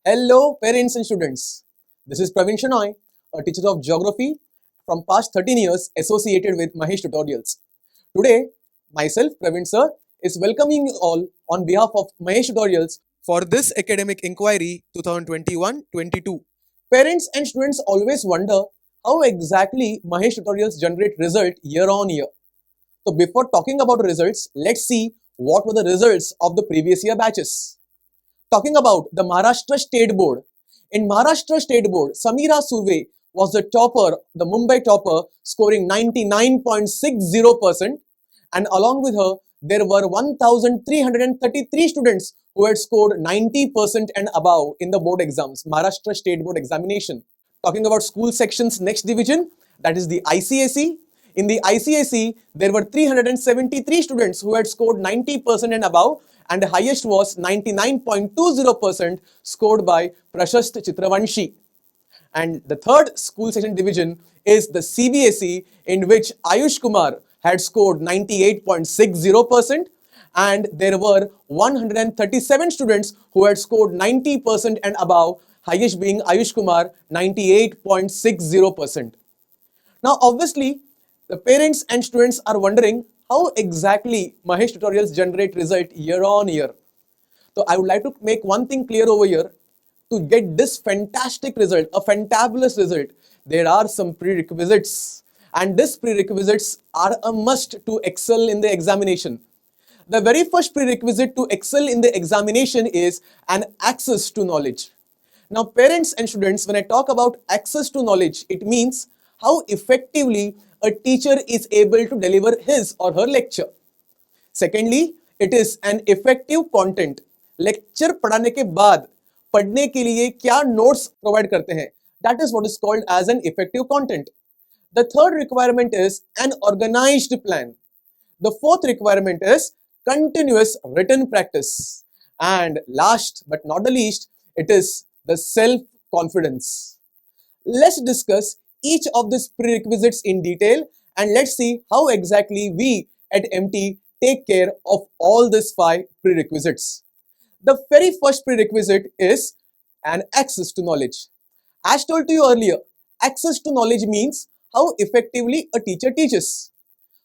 Hello, parents and students. This is Praveen Shenoy, a teacher of geography from past 13 years associated with Mahesh Tutorials. Today, myself, Praveen sir, is welcoming you all on behalf of Mahesh Tutorials for this academic inquiry 2021-22. Parents and students always wonder how exactly Mahesh Tutorials generate result year on year. So before talking about results, let's see what were the results of the previous year batches. Talking about the Maharashtra State Board. In Maharashtra State Board, Samira Surve was the topper, the Mumbai topper, scoring 99.60%. And along with her, there were 1,333 students who had scored 90% and above in the board exams, Maharashtra State Board examination. Talking about school sections next division, that is the ICSE. In the ICSE, there were 373 students who had scored 90% and above, and the highest was 99.20% scored by Prashast Chitravanshi. And the third school section division is the CBSE, in which Ayush Kumar had scored 98.60%, and there were 137 students who had scored 90% and above, highest being Ayush Kumar, 98.60%. Now, obviously, the parents and students are wondering how exactly Mahesh Tutorials generate result year on year. So I would like to make one thing clear over here. To get this fantastic result, a fantabulous result, there are some prerequisites, and these prerequisites are a must to excel in the examination. The very first prerequisite to excel in the examination is an access to knowledge. Now, parents and students, when I talk about access to knowledge, it means how effectively a teacher is able to deliver his or her lecture. Secondly, it is an effective content. Lecture पढ़ाने के बाद पढ़ने के लिए क्या notes provide करते हैं? That is what is called as an effective content. The third requirement is an organized plan. The fourth requirement is continuous written practice. And last but not the least, it is the self-confidence. Let's discuss each of these prerequisites in detail, and let's see how exactly we at MT take care of all these 5 prerequisites. The very first prerequisite is an access to knowledge. As told to you earlier, access to knowledge means how effectively a teacher teaches.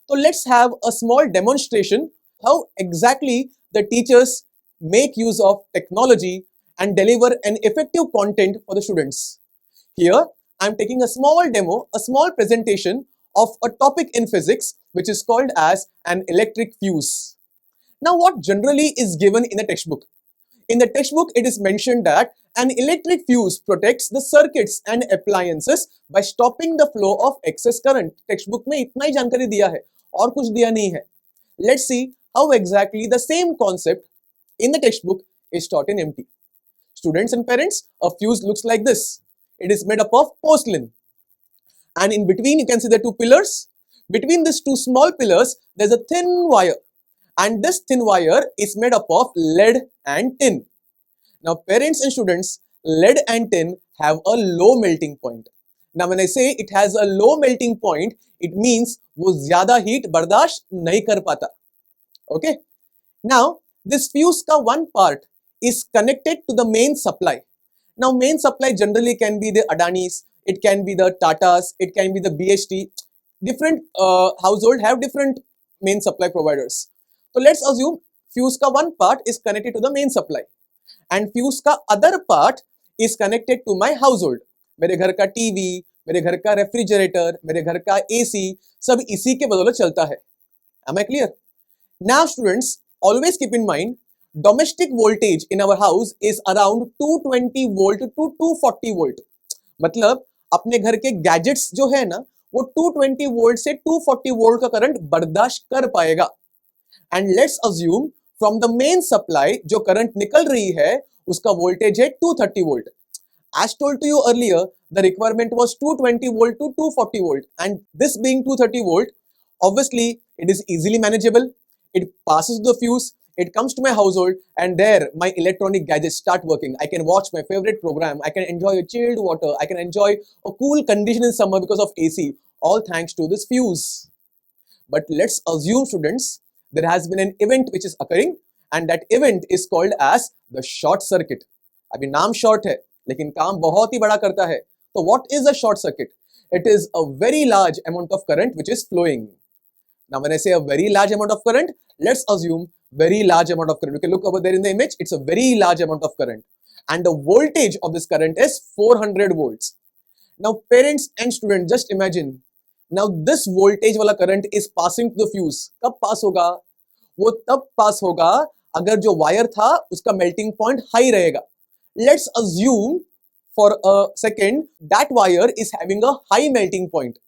So let's have a small demonstration how exactly the teachers make use of technology and deliver an effective content for the students. Here, I am taking a small demo, a small presentation of a topic in physics which is called as an electric fuse. Now, what generally is given in a textbook? In the textbook, it is mentioned that an electric fuse protects the circuits and appliances by stopping the flow of excess current. Textbook में इतना ही जानकारी दिया है और कुछ दिया नहीं है. Let's see how exactly the same concept in the textbook is taught in MT. Students and parents, a fuse looks like this. It is made up of porcelain, and in between you can see the 2 pillars. Between these 2 small pillars, there is a thin wire, and this thin wire is made up of lead and tin. Now, parents and students, lead and tin have a low melting point. Now, when I say it has a low melting point, it means वो ज़्यादा heat बर्दाश्त नहीं कर पाता. Okay. Now, this fuse का one part is connected to the main supply. Now, main supply generally can be the Adanis, it can be the Tatas, it can be the BHT. Different household have different main supply providers. So let's assume fuse का one part is connected to the main supply, and fuse का other part is connected to my household. मेरे घर का TV, मेरे घर का refrigerator, मेरे घर का AC, सब इसी के बदौलत चलता है. Am I clear? Now, students, always keep in mind, domestic voltage in our house is around 220 volt to 240 volt. मतलब अपने घर के गैजेट्स जो है ना, वो 220 वोल्ट से 240 वोल्ट का करंट बर्दाश्त कर पाएगा. And let's assume from the main supply जो करंट निकल रही है उसका वोल्टेज है 230 volt. As told to you earlier, the requirement was 220 volt to 240 volt, and this being 230 volt, obviously it is easily manageable. It passes the fuse, it comes to my household, and there my electronic gadgets start working. I can watch my favorite program, I can enjoy a chilled water, I can enjoy a cool condition in summer because of AC, all thanks to this fuse. But let's assume, students, there has been an event which is occurring, and that event is called as the short circuit. अभी नाम short है लेकिन काम बहुत ही बड़ा करता है. तो what is a short circuit? It is a very large amount of current which is flowing. Now when I say a very large amount of current, let's assume very large amount of current. You can look over there in the image. It's a very large amount of current and the voltage of this current is 400 volts. Now parents and students, just imagine, now this voltage wala current is passing to the fuse. कब पास होगा? वो तब पास होगा अगर जो wire था उसका melting point high रहेगा. Let's assume for a second that wire is having a high melting point.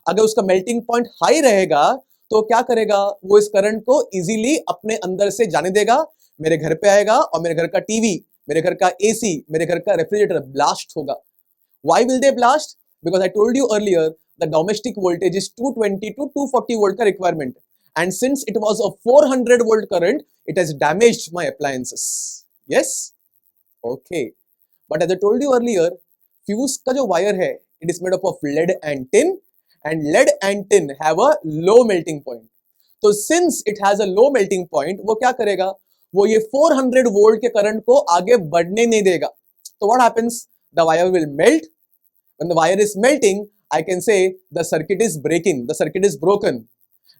अगर उसका मेल्टिंग पॉइंट हाई रहेगा तो क्या करेगा? वो इस करंट को इजीली अपने अंदर से जाने देगा, मेरे घर पे आएगा और मेरे घर का टीवी, मेरे घर का एसी, मेरे घर का रेफ्रिजरेटर ब्लास्ट होगा. Why will they blast? Because I told you earlier the domestic voltage is 220 to 240 volt का requirement, and since it was a 400 volt current, it has damaged my appliances. Yes? Okay. But as I told you earlier, fuse का जो wire है, it is made up of lead and tin, and lead and tin have a low melting point. तो since it has a low melting point, वो क्या करेगा? वो ये 400 volt के current को आगे बढ़ने नहीं देगा. So what happens? The wire will melt. When the wire is melting, I can say the circuit is breaking, the circuit is broken.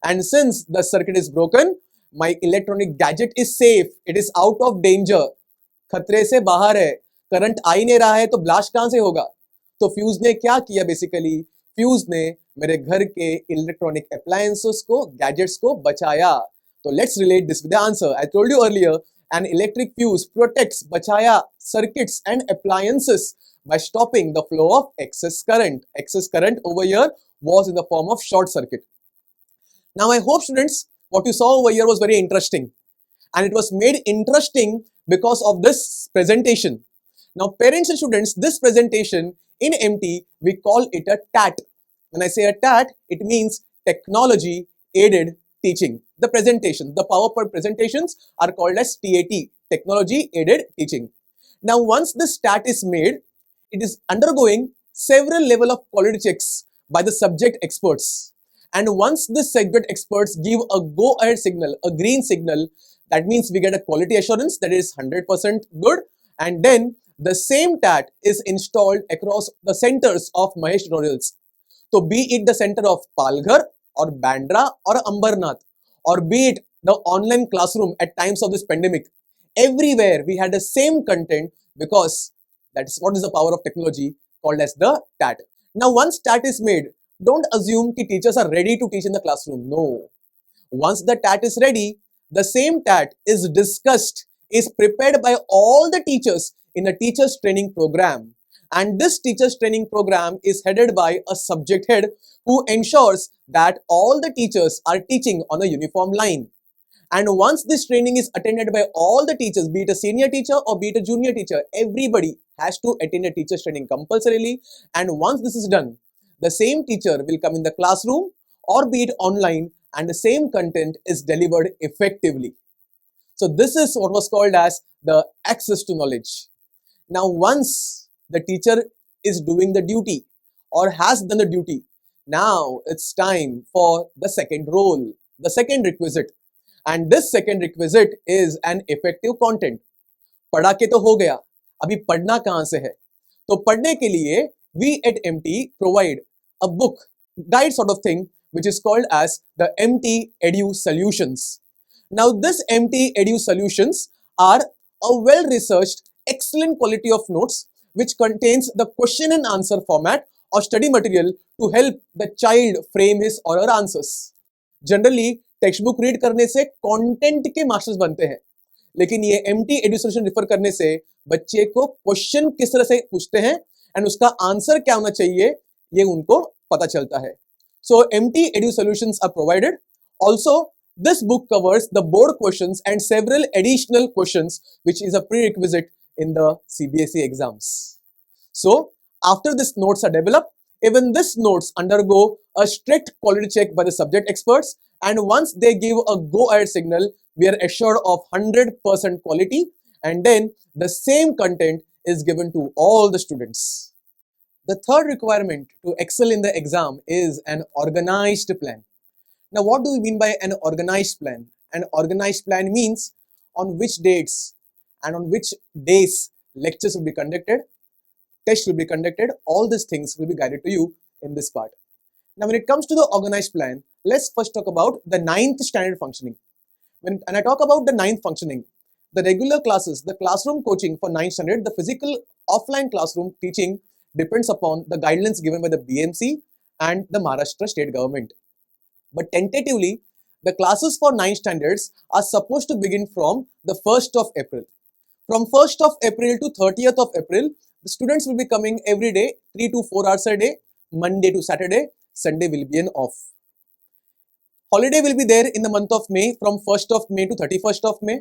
And since the circuit is broken, my electronic gadget is safe, it is out of danger. खतरे से बाहर है, current आ ही नहीं रहा है तो blast कहां से होगा? तो फ्यूज ने क्या किया? बेसिकली फ्यूज ने मेरे घर के इलेक्ट्रॉनिक अप्लायंसेस को, गैजेट्स को बचाया. तो let's relate this with the answer. I told you earlier, an electric fuse protects, bachaya circuits and appliances by stopping the flow of excess current. Excess current over here was in the form of short circuit. Now I hope students what you saw over here was very interesting, and it was made interesting because of this presentation. Now parents and students, this presentation in MT we call it a TAT. When I say a TAT, it means technology aided teaching. The presentation, the PowerPoint presentations are called as TAT, technology aided teaching. Now once this TAT is made, it is undergoing several level of quality checks by the subject experts. And once the subject experts give a go ahead signal, a green signal, that means we get a quality assurance that is 100% good, and then the same TAT is installed across the centers of Mahesh Tutorials. So be it the center of Palghar or Bandra or Ambernath, or be it the online classroom at times of this pandemic, everywhere we had the same content because that's what is the power of technology called as the TAT. Now once TAT is made, don't assume that teachers are ready to teach in the classroom. No. Once the TAT is ready, the same TAT is discussed, is prepared by all the teachers in a teachers training program. And this teachers training program is headed by a subject head who ensures that all the teachers are teaching on a uniform line. And once this training is attended by all the teachers, be it a senior teacher or be it a junior teacher, everybody has to attend a teachers training compulsorily. And once this is done, the same teacher will come in the classroom or be it online, and the same content is delivered effectively. So this is what was called as the access to knowledge. Now once the teacher is doing the duty or has done the duty, now it's time for the second role, the second requisite. And this second requisite is an effective content. पढ़ा के तो हो गया, अभी पढ़ना कहां से है? तो पढ़ने के लिए we at MT provide a book, guide sort of thing, which is called as the MT Edu Solutions. Now this MT Edu Solutions are a well-researched, excellent quality of notes which contains the question and answer format or study material to help the child frame his or her answers. Generally text book read करने से content के masters बनते हैं, लेकिन ये MT एडु solution refer करने से बच्चे को क्वेश्चन किस तरह से पूछते हैं एंड उसका आंसर क्या होना चाहिए ये उनको पता चलता है. So MT Edu solutions are provided. Also this book covers the board questions and several additional questions which is a prerequisite in the CBSE exams. So after these notes are developed, even these notes undergo a strict quality check by the subject experts, and once they give a go ahead signal, we are assured of 100% quality, and then the same content is given to all the students. The third requirement to excel in the exam is an organized plan. Now what do we mean by an organized plan? An organized plan means on which dates and on which days lectures will be conducted, tests will be conducted, all these things will be guided to you in this part. Now, when it comes to the organized plan, let's first talk about the ninth standard functioning. When I talk about the ninth functioning, the regular classes, the classroom coaching for ninth standard, the physical offline classroom teaching depends upon the guidelines given by the BMC and the Maharashtra state government. But tentatively, the classes for ninth standards are supposed to begin from the 1st of April. From 1st of April to 30th of April, the students will be coming every day, 3 to 4 hours a day, Monday to Saturday, Sunday will be an off. Holiday will be there in the month of May from 1st of May to 31st of May.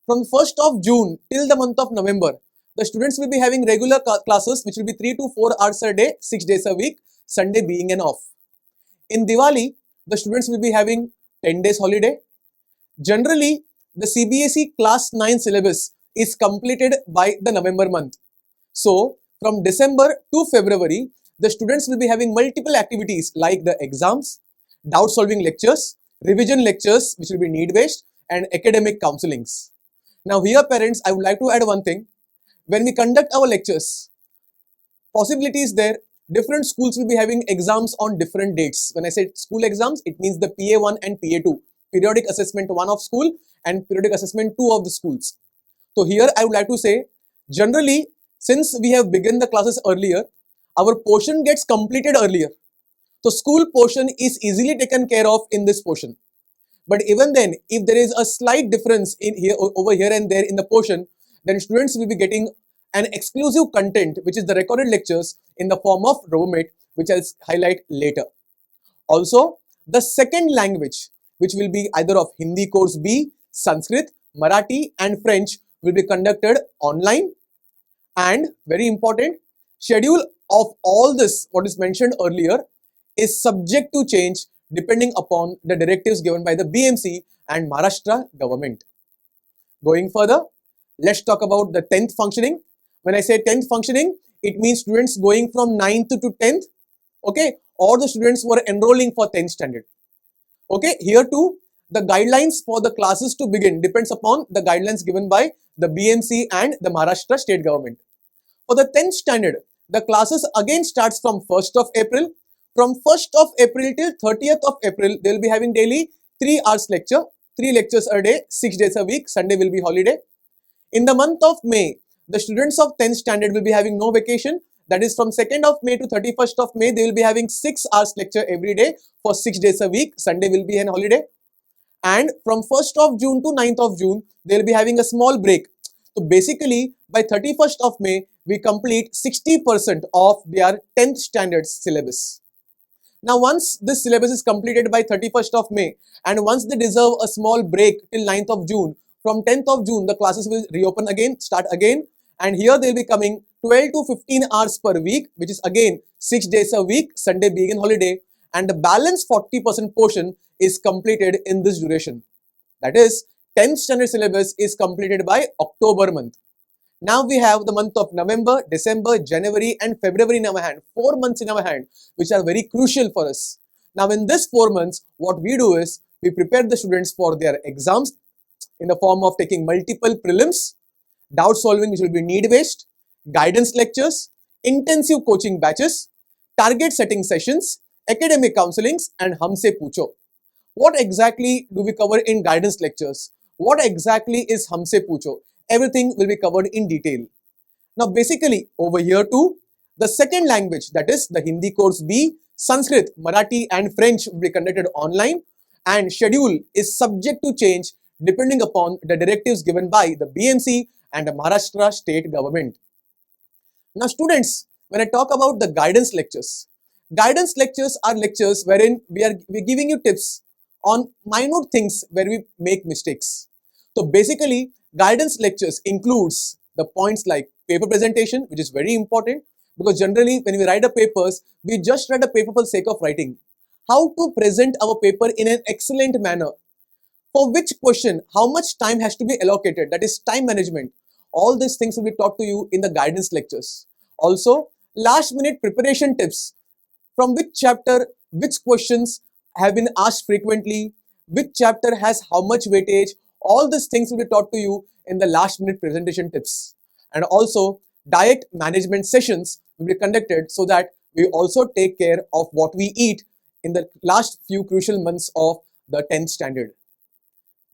From 1st of June till the month of November, the students will be having regular classes which will be 3 to 4 hours a day, 6 days a week, Sunday being an off. In Diwali, the students will be having 10 days holiday. Generally, the CBSE class 9 syllabus is completed by the November month. So, from December to February, the students will be having multiple activities like the exams, doubt solving lectures, revision lectures which will be need based, and academic counselings. Now here parents, I would like to add one thing. When we conduct our lectures, possibility is there, different schools will be having exams on different dates. When I say school exams, it means the PA1 and PA2, periodic assessment 1 of school and periodic assessment 2 of the schools. So here I would like to say, generally, since we have begun the classes earlier, our portion gets completed earlier. So school portion is easily taken care of in this portion. But even then, if there is a slight difference in here, over here and there in the portion, then students will be getting an exclusive content, which is the recorded lectures in the form of RoboMate, which I'll highlight later. Also, the second language, which will be either of Hindi course B, Sanskrit, Marathi and French, will be conducted online. And very important, schedule of all this, what is mentioned earlier, is subject to change depending upon the directives given by the BMC and Maharashtra government. Going further, let's talk about the 10th functioning. When I say 10th functioning, it means students going from 9th to 10th, okay, or the students who are enrolling for 10th standard. Okay, here too, the guidelines for the classes to begin depends upon the guidelines given by the BMC and the Maharashtra state government. For the 10th standard, the classes again starts from 1st of April. From 1st of April till 30th of April, they will be having daily 3 hours lecture, 3 lectures a day, 6 days a week, Sunday will be holiday. In the month of May, the students of 10th standard will be having no vacation. That is from 2nd of May to 31st of May, they will be having 6 hours lecture every day for 6 days a week, Sunday will be an holiday. And from 1st of June to 9th of June, they will be having a small break. So basically, by 31st of May, we complete 60% of their 10th standard syllabus. Now, once this syllabus is completed by 31st of May, and once they deserve a small break till 9th of June, from 10th of June, the classes will reopen again, start again, and here they will be coming 12 to 15 hours per week, which is again 6 days a week, Sunday being a holiday, and the balance 40% portion is completed in this duration. That is, 10th standard syllabus is completed by October month. Now we have the month of November, December, January and February in our hand, 4 months in our hand, which are very crucial for us. Now in this 4 months, what we do is, we prepare the students for their exams in the form of taking multiple prelims, doubt solving which will be need based, guidance lectures, intensive coaching batches, target setting sessions, academic counselings and Humse Pucho. What exactly do we cover in guidance lectures? What exactly is Humse Pucho? Everything will be covered in detail. Now basically over here too, the second language, that is the Hindi course B, Sanskrit, Marathi and French will be conducted online, and schedule is subject to change depending upon the directives given by the BMC and the Maharashtra state government. Now students, when I talk about the guidance lectures are lectures wherein we're giving you tips on minute things where we make mistakes. So basically, guidance lectures includes the points like paper presentation, which is very important, because generally when we write a papers, we just write a paper for the sake of writing. How to present our paper in an excellent manner. For which question, how much time has to be allocated, that is time management. All these things will be taught to you in the guidance lectures. Also, last minute preparation tips. From which chapter, which questions have been asked frequently, which chapter has how much weightage, all these things will be taught to you in the last minute presentation tips. and also diet management sessions will be conducted so that we also take care of what we eat in the last few crucial months of the 10th standard.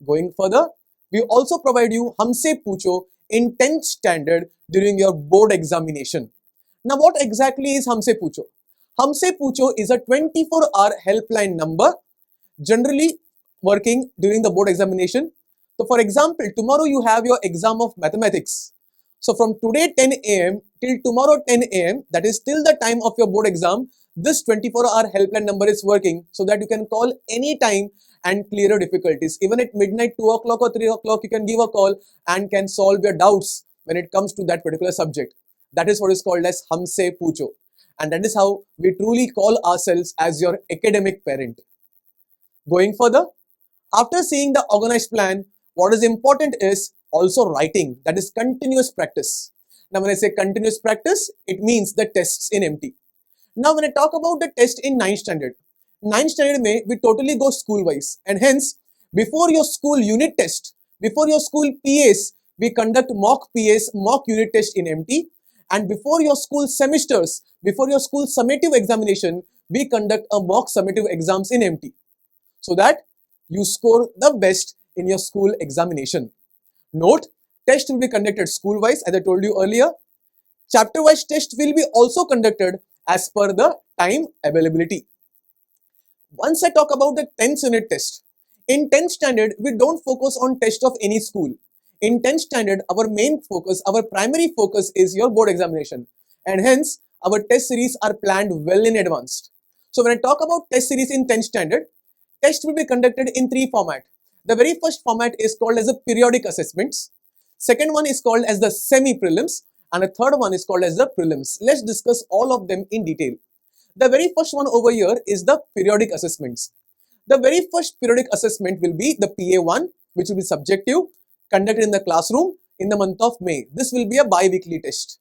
Going further, we also provide you Humse Pucho in 10th standard during your board examination. Now, what exactly is Humse Pucho? Humse Pucho is a 24-hour helpline number generally working during the board examination. So, for example, tomorrow you have your exam of mathematics. So, from today 10 a.m. till tomorrow 10 a.m., that is till the time of your board exam, this 24-hour helpline number is working so that you can call any time and clear your difficulties. Even at midnight, 2 o'clock or 3 o'clock, you can give a call and can solve your doubts when it comes to that particular subject. That is what is called as Humse Pucho. And that is how we truly call ourselves as your academic parent. Going further, after seeing the organized plan, what is important is also writing, that is continuous practice. Now, when I say continuous practice, it means the tests in MT. Now, when I talk about the test in 9th standard, 9th standard may we totally go school wise, and hence before your school unit test, before your school PAs, we conduct mock PAs, mock unit test in MT, and before your school semesters, before your school summative examination, we conduct a mock summative exams in MT, so that you score the best in your school examination. Note, test will be conducted school wise as I told you earlier. Chapter wise test will be also conducted as per the time availability. Once I talk about the 10th unit test, in 10th standard we don't focus on test of any school. In 10th standard our main focus, our primary focus is your board examination, and hence our test series are planned well in advance. So when I talk about test series in 10th standard, test will be conducted in 3 formats. The very first format is called as a periodic assessments. Second one is called as the semi-prelims, and the third one is called as the prelims. Let's discuss all of them in detail. The very first one over here is the periodic assessments. The very first periodic assessment will be the PA1, which will be subjective, conducted in the classroom in the month of May. This will be a bi-weekly test.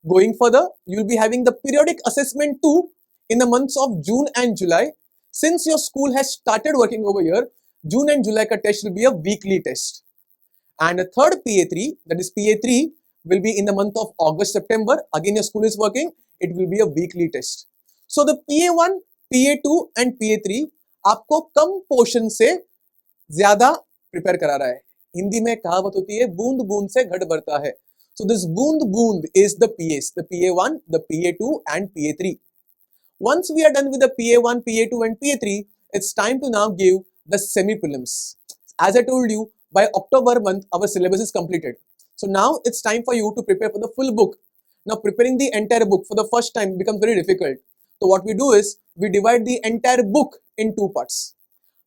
Going further, you will be having the periodic assessment 2 in the months of June and July. Since your school has started working over here, June and July ka test will be a weekly test. And the third PA3, that is PA3, will be in the month of August, September. Again, your school is working, it will be a weekly test. So the PA1, PA2 and PA3 आपको कम portion से ज्यादा prepare करा रहा है. हिंदी में कहावत होती है, बूंद बूंद से घट भरता है. So this bund bund is the PAs, the PA1, the PA2 and PA3. Once we are done with the PA1, PA2 and PA3, it's time to now give the semi-prelims. As I told you, by October month, our syllabus is completed. So now it's time for you to prepare for the full book. Now preparing the entire book for the first time becomes very difficult. So what we do is, we divide the entire book in 2 parts.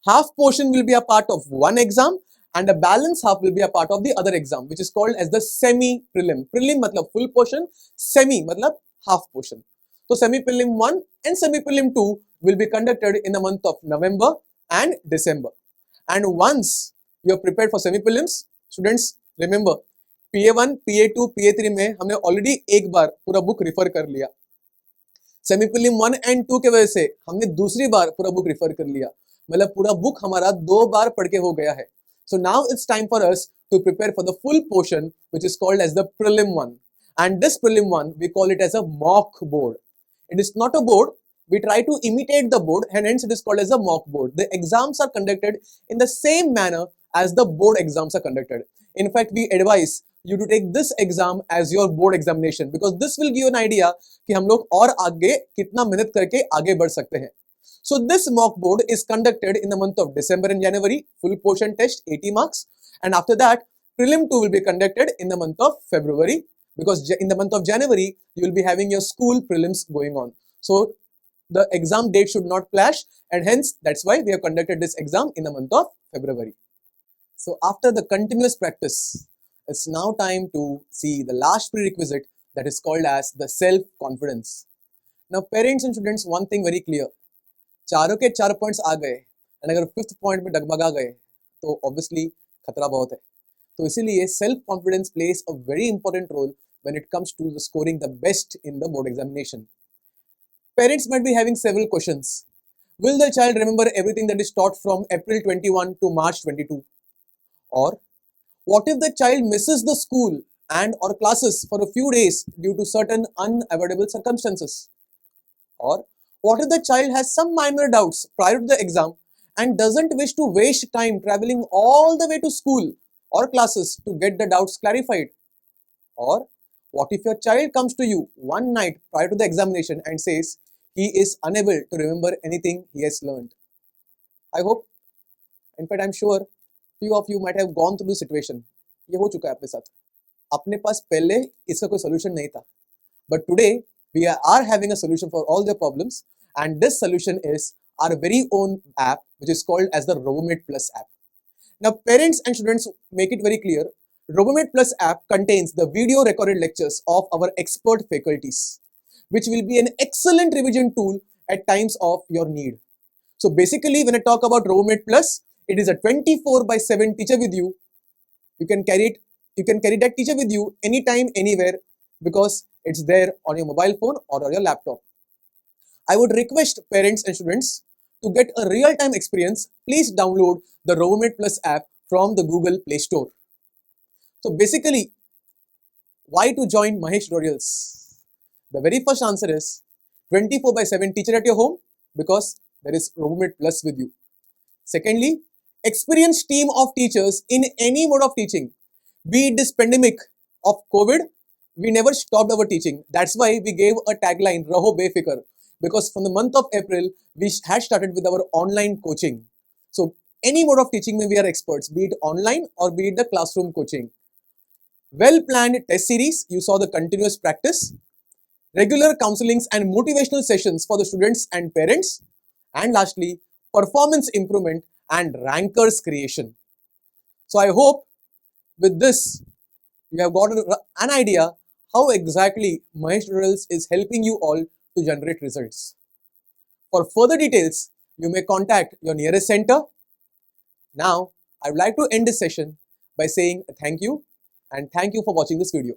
Half portion will be a part of one exam and the balance half will be a part of the other exam, which is called as the semi-prelim. Prelim matlab full portion, semi matlab half portion. So semi-prelim 1 and semi-prelim 2 will be conducted in the month of November and December. And once you are prepared for semi-prelims, students remember, PA1, PA2, PA3 में हमने already एक बार पूरा book refer कर लिया. Semi-prelim 1 and 2 के वजह से हमने दूसरी बार पूरा book refer कर लिया. मतलब पूरा book हमारा 2 बार पढ़ के हो गया है. So now it's time for us to prepare for the full portion, which is called as the prelim 1. And this prelim 1, we call it as a mock board. It is not a board. We try to imitate the board, and hence it is called as a mock board. The exams are conducted in the same manner as the board exams are conducted. In fact, we advise you to take this exam as your board examination, because this will give you an idea कि हम लोग और आगे कितना मेहनत करके आगे बढ़ सकते हैं. So this mock board is conducted in the month of December and January, full portion test 80 marks, and after that prelim 2 will be conducted in the month of February, because in the month of January you will be having your school prelims going on. So the exam date should not clash, and hence that's why we have conducted this exam in the month of February. So after the continuous practice, it's now time to see the last prerequisite, that is called as the self-confidence. Now parents and students, one thing very clear, चारों के 4 points आ गए, and अगर 5th point में डगमगा गए तो obviously खतरा बहुत है. तो इसीलिए self confidence plays a very important role when it comes to scoring the best in the board examination. Parents might be having several questions. Will the child remember everything that is taught from April 21 to March 22? Or what if the child misses the school and or classes for a few days due to certain unavoidable circumstances? Or what if the child has some minor doubts prior to the exam and doesn't wish to waste time traveling all the way to school or classes to get the doubts clarified? Or what if your child comes to you one night prior to the examination and says he is unable to remember anything he has learned? I hope, in fact, I'm sure few of you might have gone through this situation. ये हो चुका है अपने साथ. अपने पास पहले इसका कोई solution नहीं था. But today we are having a solution for all their problems, and this solution is our very own app, which is called as the RoboMate Plus app. Now, parents and students make it very clear. RoboMate Plus app contains the video recorded lectures of our expert faculties, which will be an excellent revision tool at times of your need. So basically, when I talk about RoboMate Plus, it is a 24/7 teacher with you. You can carry that teacher with you anytime, anywhere, because it's there on your mobile phone or on your laptop. I would request parents and students to get a real-time experience. Please download the RoboMate Plus app from the Google Play Store. So basically, why to join Mahesh Tutorials? The very first answer is 24/7 teacher at your home, because there is RoboMate Plus with you. Secondly, experienced team of teachers in any mode of teaching. Be it this pandemic of COVID, we never stopped our teaching. That's why we gave a tagline, Raho Befikar, because from the month of April, we had started with our online coaching. So any mode of teaching, we are experts, be it online or be it the classroom coaching. Well-planned test series, you saw the continuous practice, regular counselings and motivational sessions for the students and parents, and lastly, performance improvement and rankers creation. So I hope with this, you have got an idea how exactly Mahesh Tutorials is helping you all to generate results. For further details, you may contact your nearest center. Now, I would like to end this session by saying thank you, and thank you for watching this video.